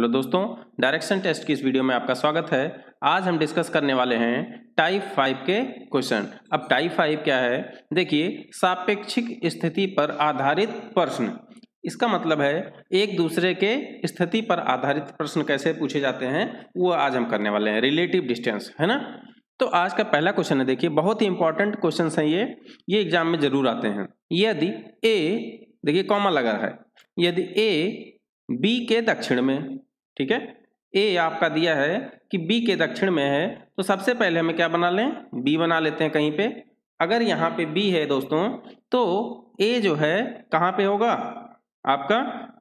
Hello दोस्तों, direction test की इस वीडियो में आपका स्वागत है। आज हम डिस्कस करने वाले हैं टाइप 5 के क्वेश्चन। अब टाइप 5 क्या है? देखिए, सापेक्षिक स्थिति पर आधारित प्रश्न। इसका मतलब है एक दूसरे के स्थिति पर आधारित प्रश्न कैसे पूछे जाते हैं वो आज हम करने वाले हैं। रिलेटिव डिस्टेंस, है ना। तो आज का पहला क्वेश्चन है, देखिए बहुत ही इंपॉर्टेंट क्वेश्चन है ये एग्जाम में जरूर आते हैं। यदि ए, देखिए कॉमा लगा है, यदि ए बी के दक्षिण में, ठीक है, ए आपका दिया है कि बी के दक्षिण में है, तो सबसे पहले हमें क्या बना लें? बी बना लेते हैं कहीं पे। अगर यहाँ पे बी है दोस्तों, तो ए जो है कहाँ पे होगा? आपका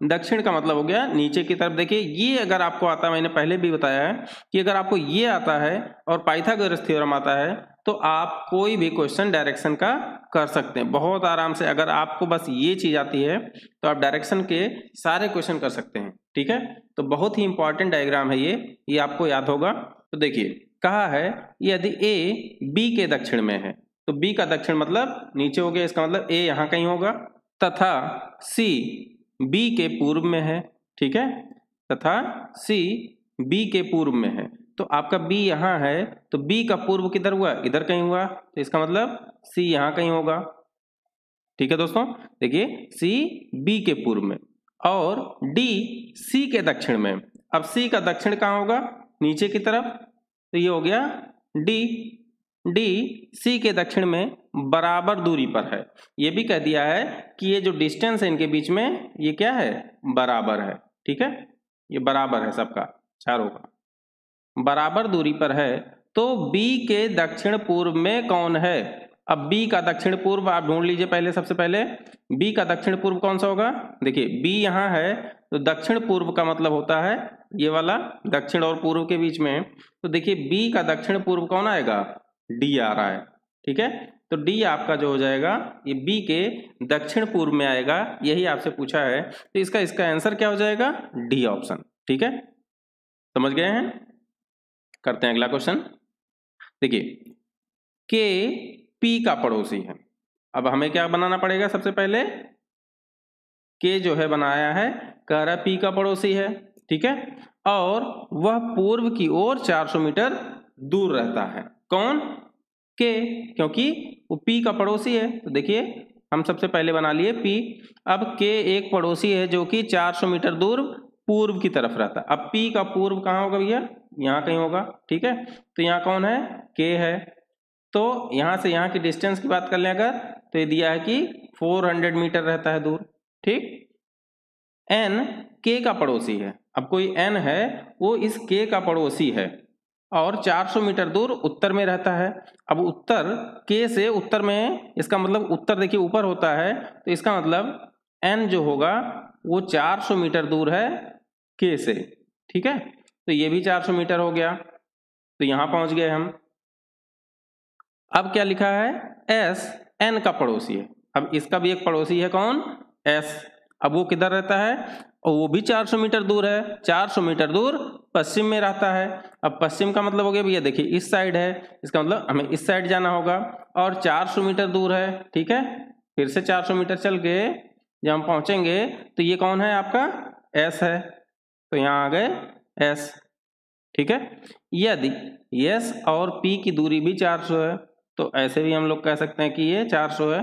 दक्षिण का मतलब हो गया नीचे की तरफ। देखिए ये अगर आपको आता है, मैंने पहले भी बताया है कि अगर आपको ये आता है और पाइथागोरस थ्योरम आता है तो आप कोई भी क्वेश्चन डायरेक्शन का कर सकते हैं बहुत आराम से। अगर आपको बस ये चीज आती है तो आप डायरेक्शन के सारे क्वेश्चन कर सकते हैं, ठीक है। तो बहुत ही इंपॉर्टेंट डायग्राम है ये आपको याद होगा। तो देखिए कहा है यदि ए बी के दक्षिण में है, तो बी का दक्षिण मतलब नीचे हो गया, इसका मतलब ए यहाँ कहीं होगा, तथा सी बी के पूर्व में है, ठीक है, तथा सी बी के पूर्व में है। तो आपका बी यहाँ है, तो बी का पूर्व किधर हुआ? इधर कहीं हुआ, तो इसका मतलब सी यहाँ कहीं होगा, ठीक है दोस्तों। देखिए सी बी के पूर्व में और डी सी के दक्षिण में। अब सी का दक्षिण कहाँ होगा? नीचे की तरफ, तो ये हो गया डी। डी सी के दक्षिण में बराबर दूरी पर है। ये भी कह दिया है कि ये जो डिस्टेंस है इनके बीच में ये क्या है? बराबर है, ठीक है। ये बराबर है सबका, चारों का बराबर दूरी पर है। तो बी के दक्षिण पूर्व में कौन है? अब बी का दक्षिण पूर्व आप ढूंढ लीजिए पहले। सबसे पहले बी का दक्षिण पूर्व कौन सा होगा? देखिए बी यहाँ है, तो दक्षिण पूर्व का मतलब होता है ये वाला दक्षिण और पूर्व के बीच में। तो देखिए बी का दक्षिण पूर्व कौन आएगा? डी आ रहा है, ठीक है। तो डी आपका जो हो जाएगा ये बी के दक्षिण पूर्व में आएगा, यही आपसे पूछा है। तो इसका आंसर क्या हो जाएगा? डी ऑप्शन, ठीक है। समझ गए हैं? करते हैं अगला क्वेश्चन। देखिए के पी का पड़ोसी है। अब हमें क्या बनाना पड़ेगा? सबसे पहले के जो है बनाया है, कह रहा पी का पड़ोसी है, ठीक है, और वह पूर्व की ओर 400 मीटर दूर रहता है। कौन? के, क्योंकि वो पी का पड़ोसी है। तो देखिए हम सबसे पहले बना लिए पी। अब के एक पड़ोसी है जो कि 400 मीटर दूर पूर्व की तरफ रहता है। अब पी का पूर्व कहाँ होगा भैया? यहाँ कहीं होगा, ठीक है। तो यहाँ कौन है? के है। तो यहाँ से यहाँ की डिस्टेंस की बात कर लें अगर, तो ये दिया है कि 400 मीटर रहता है दूर, ठीक। एन के का पड़ोसी है। अब कोई एन है वो इस के का पड़ोसी है और 400 मीटर दूर उत्तर में रहता है। अब उत्तर के से उत्तर में, इसका मतलब उत्तर देखिए ऊपर होता है, तो इसका मतलब एन जो होगा वो 400 मीटर दूर है के से, ठीक है। तो ये भी 400 मीटर हो गया, तो यहां पहुंच गए हम। अब क्या लिखा है? एस एन का पड़ोसी है। अब इसका भी एक पड़ोसी है, कौन? एस। अब वो किधर रहता है? और वो भी 400 मीटर दूर है। 400 मीटर दूर पश्चिम में रहता है। अब पश्चिम का मतलब हो गया भैया, देखिए इस साइड है, इसका मतलब हमें इस साइड जाना होगा और 400 मीटर दूर है, ठीक है। फिर से 400 मीटर चल के जब हम पहुंचेंगे तो ये कौन है? आपका एस है। तो यहाँ आ गए एस, ठीक है। यदि एस और पी की दूरी भी 400 है, तो ऐसे भी हम लोग कह सकते हैं कि ये 400 है।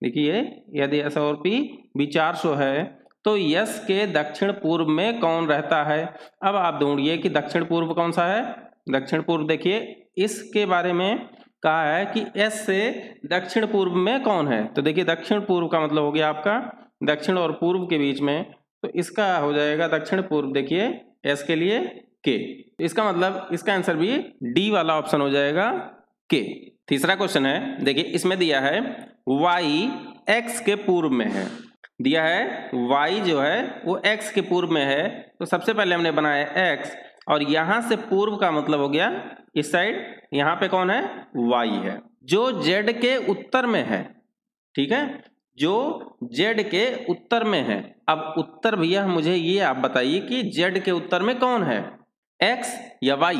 देखिए यदि एस और पी भी 400 है, तो यस के दक्षिण पूर्व में कौन रहता है? अब आप ढूंढिए कि दक्षिण पूर्व कौन सा है। दक्षिण पूर्व देखिए इसके बारे में कहा है कि एस से दक्षिण पूर्व में कौन है। तो देखिए दक्षिण पूर्व का मतलब हो गया आपका दक्षिण और पूर्व के बीच में, तो इसका हो जाएगा दक्षिण पूर्व। देखिए एस के लिए के, इसका मतलब इसका आंसर भी डी वाला ऑप्शन हो जाएगा, के। तीसरा क्वेश्चन है, देखिए इसमें दिया है y x के पूर्व में है। दिया है y जो है वो x के पूर्व में है, तो सबसे पहले हमने बनाया x और यहां से पूर्व का मतलब हो गया इस साइड। यहां पे कौन है? y है जो z के उत्तर में है, ठीक है, जो z के उत्तर में है। अब उत्तर भैया मुझे ये आप बताइए कि z के उत्तर में कौन है, x या y?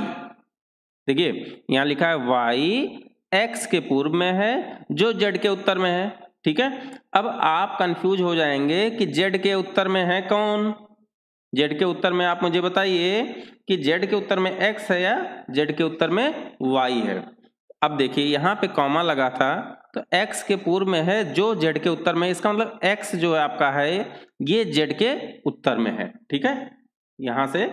देखिए यहां लिखा है y x के पूर्व में है जो z के उत्तर में है, ठीक है। अब आप कंफ्यूज हो जाएंगे कि z के उत्तर में है कौन? जेड के उत्तर में आप मुझे बताइए कि जेड के उत्तर में एक्स है या जेड के उत्तर में वाई है। अब देखिए यहाँ पे कॉमा लगा था तो एक्स के पूर्व में है जो जेड के उत्तर में, इसका मतलब एक्स जो है आपका है ये जेड के उत्तर में है। ठीक है, यहाँ से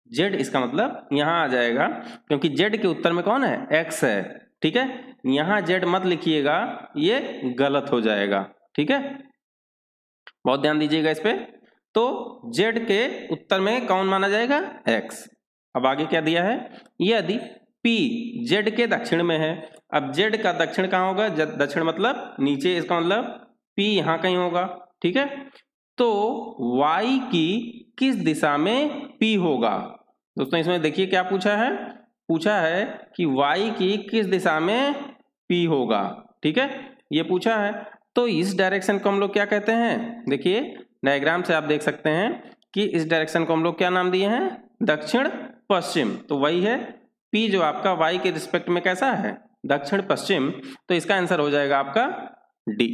जेड इसका मतलब यहाँ आ जाएगा क्योंकि जेड के उत्तर में कौन है, एक्स है। ठीक है, यहाँ जेड मत लिखिएगा, ये गलत हो जाएगा। ठीक है, बहुत ध्यान दीजिएगा इस पे। तो जेड के उत्तर में कौन माना जाएगा, एक्स। अब आगे क्या दिया है, यदि P जेड के दक्षिण में है। अब जेड का दक्षिण कहाँ होगा, दक्षिण मतलब नीचे, इसका मतलब P यहाँ कहीं होगा। ठीक है, तो Y की किस दिशा में P होगा। दोस्तों इसमें देखिए क्या पूछा है कि Y की किस दिशा में P होगा। ठीक है, ये पूछा है। तो इस डायरेक्शन को हम लोग क्या कहते हैं, देखिए डायग्राम से आप देख सकते हैं कि इस डायरेक्शन को हम लोग क्या नाम दिए हैं, दक्षिण पश्चिम। तो वही है P जो आपका Y के रिस्पेक्ट में कैसा है, दक्षिण पश्चिम। तो इसका आंसर हो जाएगा आपका डी।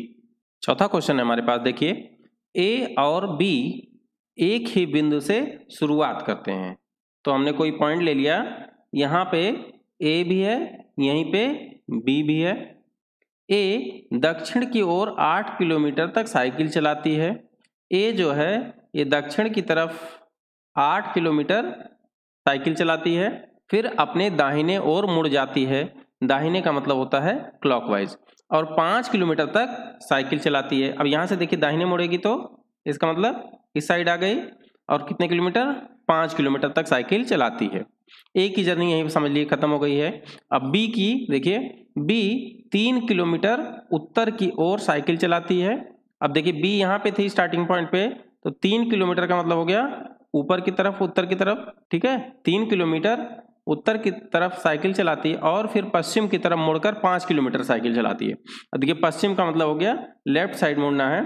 चौथा क्वेश्चन है हमारे पास, देखिए A और B एक ही बिंदु से शुरुआत करते हैं। तो हमने कोई पॉइंट ले लिया, यहाँ पे A भी है, यहीं पे B भी है। A दक्षिण की ओर 8 किलोमीटर तक साइकिल चलाती है। A जो है ये दक्षिण की तरफ 8 किलोमीटर साइकिल चलाती है, फिर अपने दाहिने ओर मुड़ जाती है। दाहिने का मतलब होता है क्लॉकवाइज, और 5 किलोमीटर तक साइकिल चलाती है। अब यहाँ से देखिए दाहिने मुड़ेगी तो इसका मतलब इस साइड आ गई, और कितने किलोमीटर, 5 किलोमीटर तक साइकिल चलाती है। ए की जर्नी यहीं समझ लीजिए खत्म हो गई है। अब बी की देखिए, बी 3 किलोमीटर उत्तर की ओर साइकिल चलाती है। अब देखिए बी यहाँ पे थी स्टार्टिंग पॉइंट पे, तो 3 किलोमीटर का मतलब हो गया ऊपर की तरफ, उत्तर की तरफ। ठीक है, 3 किलोमीटर उत्तर की तरफ साइकिल चलाती है, और फिर पश्चिम की तरफ मुड़कर 5 किलोमीटर साइकिल चलाती है। अब देखिए पश्चिम का मतलब हो गया लेफ्ट साइड मुड़ना है,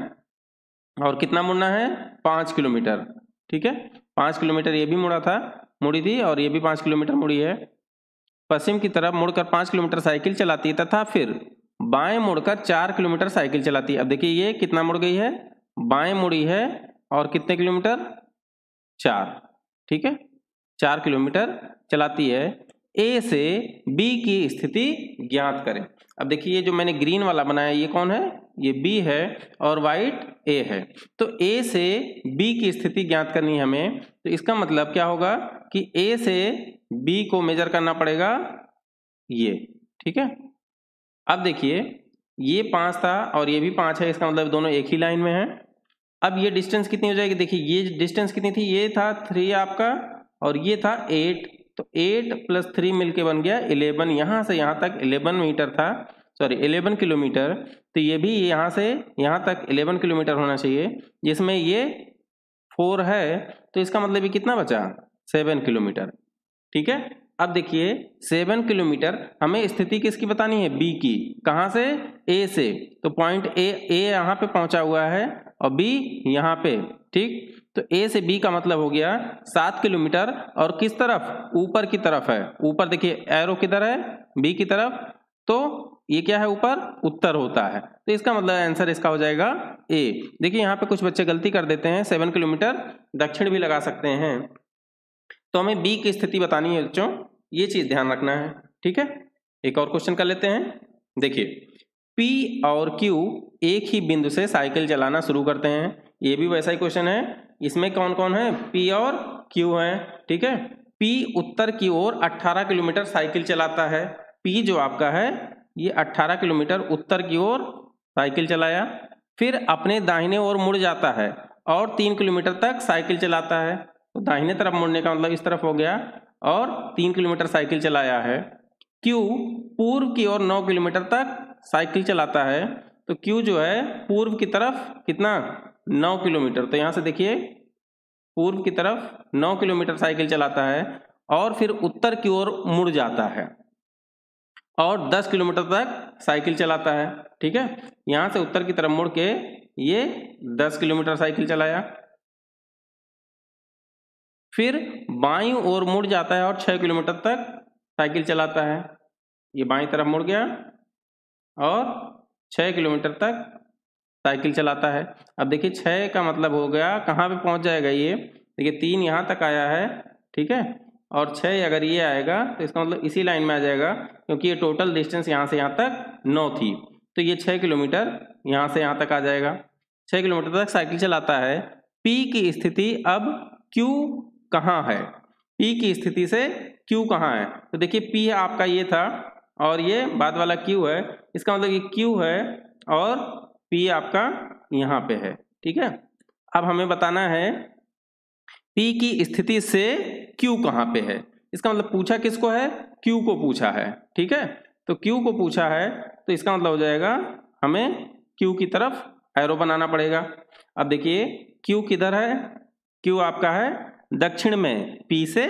और कितना मुड़ना है, 5 किलोमीटर। ठीक है, 5 किलोमीटर ये भी मुड़ी थी, और ये भी 5 किलोमीटर मुड़ी है। पश्चिम की तरफ मुड़कर 5 किलोमीटर साइकिल चलाती है, तथा फिर बाएं मुड़कर 4 किलोमीटर साइकिल चलाती है। अब देखिए ये कितना मुड़ गई है, बाएं मुड़ी है, और कितने किलोमीटर, 4। ठीक है, 4 किलोमीटर चलाती है। ए से बी की स्थिति ज्ञात करें। अब देखिए ये जो मैंने ग्रीन वाला बनाया ये कौन है, ये बी है, और वाइट ए है। तो ए से बी की स्थिति ज्ञात करनी है हमें। तो इसका मतलब क्या होगा कि ए से बी को मेजर करना पड़ेगा ये। ठीक है, अब देखिए ये 5 था और ये भी 5 है, इसका मतलब दोनों एक ही लाइन में है। अब ये डिस्टेंस कितनी हो जाएगी, देखिए ये डिस्टेंस कितनी थी, ये था 3 आपका, और ये था 8। तो 8 + 3 मिलके बन गया 11। यहाँ से यहाँ तक 11 मीटर था, सॉरी 11 किलोमीटर। तो ये भी यहाँ से यहाँ तक 11 किलोमीटर होना चाहिए, जिसमें ये 4 है, तो इसका मतलब ये कितना बचा, 7 किलोमीटर। ठीक है, अब देखिए 7 किलोमीटर हमें स्थिति किसकी बतानी है, बी की। कहाँ से, ए से। तो पॉइंट ए यहाँ पे पहुंचा हुआ है और बी यहाँ पे। ठीक, तो ए से बी का मतलब हो गया 7 किलोमीटर, और किस तरफ, ऊपर की तरफ है। ऊपर देखिए एरो किधर है, बी की तरफ, तो ये क्या है, ऊपर उत्तर होता है। तो इसका मतलब आंसर इसका हो जाएगा ए। देखिए यहाँ पे कुछ बच्चे गलती कर देते हैं, 7 किलोमीटर दक्षिण भी लगा सकते हैं। तो हमें बी की स्थिति बतानी है बच्चों, ये चीज ध्यान रखना है। ठीक है, एक और क्वेश्चन कर लेते हैं। देखिए P और Q एक ही बिंदु से साइकिल चलाना शुरू करते हैं। ये भी वैसा ही क्वेश्चन है, इसमें कौन कौन है, P और Q है। ठीक है, P उत्तर की ओर 18 किलोमीटर साइकिल चलाता है। P जो आपका है ये 18 किलोमीटर उत्तर की ओर साइकिल चलाया, फिर अपने दाहिने ओर मुड़ जाता है और 3 किलोमीटर तक साइकिल चलाता है। तो दाहिने तरफ मुड़ने का मतलब इस तरफ हो गया, और 3 किलोमीटर साइकिल चलाया है। Q पूर्व की ओर 9 किलोमीटर तक साइकिल चलाता है। तो Q जो है पूर्व की तरफ कितना, 9 किलोमीटर। तो यहाँ से देखिए पूर्व की तरफ 9 किलोमीटर साइकिल चलाता है, और फिर उत्तर की ओर मुड़ जाता है और 10 किलोमीटर तक साइकिल चलाता है। ठीक है, यहाँ से उत्तर की तरफ मुड़ के ये 10 किलोमीटर साइकिल चलाया, फिर बाईं ओर मुड़ जाता है और 6 किलोमीटर तक साइकिल चलाता है। ये बाईं तरफ मुड़ गया और 6 किलोमीटर तक साइकिल चलाता है। अब देखिए 6 का मतलब हो गया कहाँ पे पहुंच जाएगा ये, देखिए 3 यहाँ तक आया है, ठीक है, और 6 अगर ये आएगा तो इसका मतलब इसी लाइन में आ जाएगा, क्योंकि ये टोटल डिस्टेंस यहाँ से यहाँ तक 9 थी, तो ये 6 किलोमीटर यहाँ से यहाँ तक आ जाएगा। 6 किलोमीटर तक साइकिल चलाता है। P की स्थिति अब Q कहाँ है? P की स्थिति से Q कहाँ है? तो देखिए P आपका ये था और ये बाद वाला Q है, इसका मतलब ये Q है और P आपका यहाँ पे है, ठीक है। अब हमें बताना है P की स्थिति से Q कहाँ पे है। इसका मतलब पूछा किसको है? Q को पूछा है, ठीक है। तो Q को पूछा है तो इसका मतलब हो जाएगा हमें Q की तरफ एरो बनाना पड़ेगा। अब देखिए Q किधर है? Q आपका है दक्षिण में, P से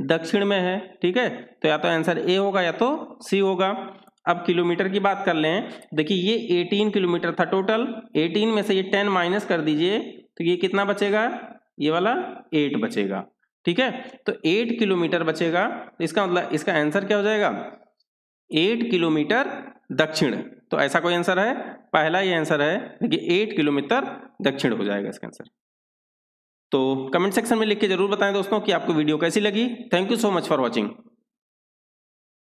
दक्षिण में है, ठीक है। तो या तो आंसर A होगा या तो C होगा। अब किलोमीटर की बात कर लें, देखिए ये 18 किलोमीटर था टोटल, 18 में से ये 10 माइनस कर दीजिए तो ये कितना बचेगा? ये वाला 8 बचेगा, ठीक है। तो 8 किलोमीटर बचेगा, तो इसका मतलब इसका आंसर क्या हो जाएगा? 8 किलोमीटर दक्षिण। तो ऐसा कोई आंसर है? पहला ये आंसर है, देखिए 8 किलोमीटर दक्षिण हो जाएगा इसका आंसर। तो कमेंट सेक्शन में लिख के जरूर बताएं दोस्तों कि आपको वीडियो कैसी लगी। Thank you so much for watching.